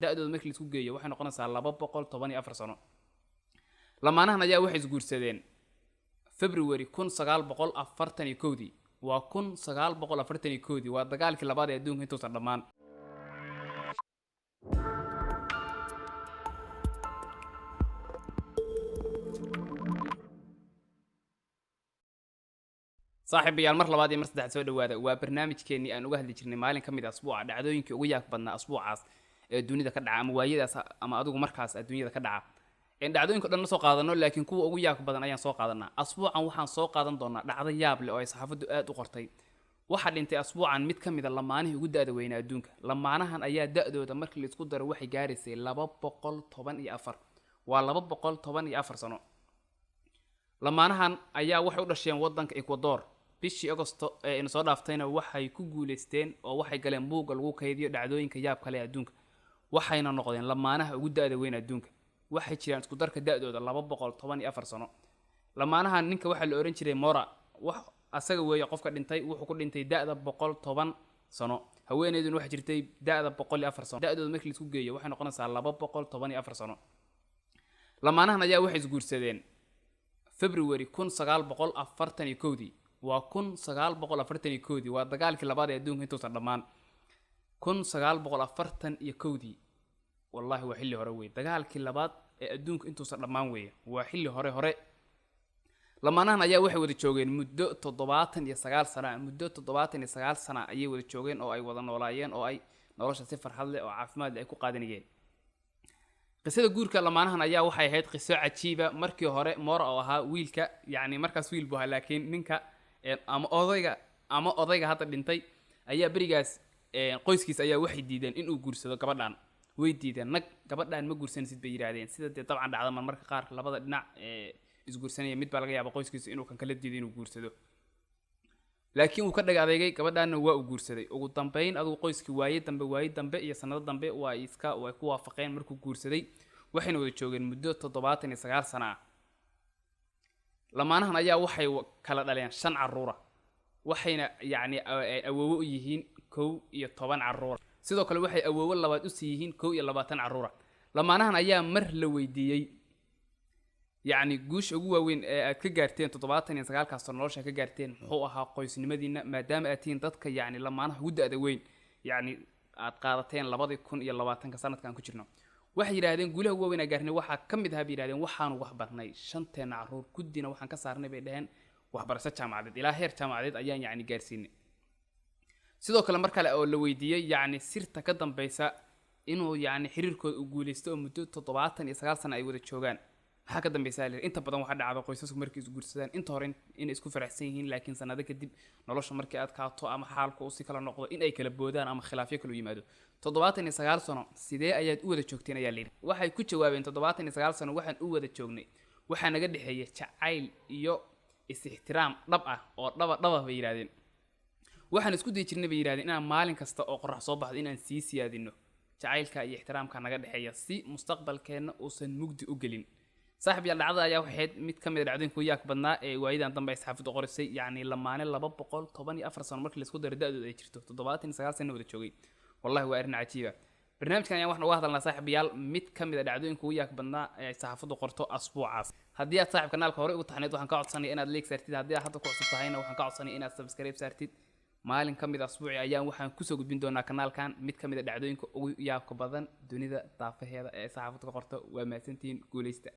da'dooda markii la isku geeyo waxay noqonaysaa 214 sano. lamaanahan ayaa waxay isguursadeen February 1941 waa 1941 waa dagaalkii labaad ee adduunka intuusan dhammaan. saaxiibayaal mar labaad iyo mar saddexaad soo dhawaada waa barnaamijkeennii aan uga hadli jirnay maalin ka mid ah asbuuca dhacdooyinkii ugu yaab badnaa asbuucaas ee dunida ka dhaca ama waayadaas ama adigu markaas adduunyada ka dhaca dhacdooyinka dhan soo qaadano laakiin kuwa ugu yaab badan ayaan soo qaadanaa. asbuucan waxaan soo qaadan doonaa dhacdo yaab leh oo ay saxaafadu aad u qortay. waxa dhintay asbuucan mid ka mid ah lamaanihii ugu da'da weynaa adduunka. lamaanahan ayaa da'dooda markii la isku daro waxay gaaraysay 214 waa 214 sano. lamaanahan ayaa waxay u dhasheen wadanka Ecuador bishii Agosto ee in soo dhaaftayna waxay ku guuleysteen oo waxay galeen buugga lagu kaydiyo dhacdooyinka yaab kale adduunka, waxayna noqdeen lamaanaha ugu da'da weyn adduunka. waxay jiraan isku darka da'dooda 214 sano. lamaanahan ninka waxa la oran jiray Mora, wax asaga weeye qofka dhintay, wuxuu ku dhintay da'da 110 sano. haweeneyduna waxa jirtay da'da 104 sano. da'dooda markii la isku geeyo waxay noqonaysaa 214 sano. lamaanahan ayaa waxay isguursadeen February 1941 waa 1941 waa dagaalkii labaad ee adduunka intuusan dhammaan. 1941 wallahi waa xilli hore weey, dagaalkii labaad ee adduunka intuusan dhammaan weey, waa xilli hore. lamaanahan ayaa waxay wada joogeen muddo 79 sano ayay wada joogeen oo ay wada noolaayeen oo ay nolosha si farxad leh oo caafimaad leh ay ku qaadanayeen. qisada guurka lamaanahan ayaa waxay ahayd qiso cajiiba. markii hore Mora oo ahaa wiilka, yani markaas wiil buu ahaa, laakiin ninka ama odayga hadda dhintay ayaa barigaas qoyskiisa ayaa waxay diideen inuu guursado gabadhan. way diideen, gabadhan ma guursanaysid bay yiraahdeen. sida dabcan dhacda marka qaar labada dhinac isguursanaya mid baa laga yaabaa qoyskiisa inuu kan kala diido inuu guursado, laakiin uu ka dhag adeegay gabadhanna waa uu guursaday. ugu dambeyn adigu qoyskii waaye dambe iyo sanado dambe way ku waafaqeen markuu guursaday, waxayna wada joogeen muddo 79 sano ah. lamaanahan ayaa waxay kala dhaleen 5 caruur ah, waxayna yani awoowo u yihiin 11 caruur. sidoo kale waxay awoowo labaad u siihiin 20 caruur. lamaanahan ayaa mar la weydiiyay yani guush ugu waaweyn ee aad ka gaarteen 79 kaas nolosha ka gaarteen muxuu ahaa qoysnimadiina, maadaama aad tihiin dadka yani lamaanaha ugu da'da weyn yani aad qaadateen 2020 sanadkan ku jirno. waxay yiraahdeen guulaha ugu weyn ee gaarnay waxa kamid ah bay yiraahdeen waxaan wax barnay 5 caruur gudina waxaan ka saarnay bay dhaheen waxbarasho jaamacadeed ilaa heer jaamacadeed ayaan yani gaarsiinay. sidoo kale mar kale oo la weydiiyay yani sirta ka dambaysa inuu yani xiriirkooda u guuleysto oo muddo 79 sano ay wada joogaan waxa ka dambaysa inta badan waxa dhacda qoysasku markii isku guursadaan inta hore in isku faraxsan yihiin, laakiin sanado kadib nolosha markii aad kaato ama xaalku uu si kala noqdo in ay kala boodaan ama khilaafyo kala yimaado. 79 sano sidee ayaad u wada joogteen ayaa leeyahay. waxay ku jawaabeen 79 sano waxaan u wada joognay waxa naga dhaxeeya jacayl iyo is-ixtiraam dhab ah oo dhaba bay yiraahdeen. waxaan isku day jirnay bay yiraahdeen inaan maalin kasta oo qorrax soo baxdo inaan sii siyaadino jacaylka iyo ixtiraamka naga dhaxeeya si mustaqbalkeena uusan mugdi u gelin. saaxiibayaal dhacdada ayaa waxayd mid ka mid ah dhacdooyinka ugu yaab badnaa ee waayadan dambe ay saxaafadu qorisay, yani lamaane 214 sano markii la isku daro da'dooda ay jirto 79 sano wada joogay. wallahi waa arrin cajiib ah. barnaamijkan ayaan waxaan uga hadalnaa saaxiibayaal mid ka mid ah dhacdooyinka ugu yaab badnaa ee saxaafadu qorto asbuucaas. haddii aad saaxiib kanaalka hore ugu taxneed waxaan ka codsanayaa inaad like saartid, haddii aad hadda ku cusub tahayna waxaan ka codsanayaa inaad subscribe saartid. maalin ka mid ah asbuuci ayaan waxaan ku soo gudbin doonaa kanaalkan mid ka mid ah dhacdooyinka ugu yaabka badan dunida daafaheeda ee saxaafadu ka qorto. waa mahadsantihiin, guuleysta.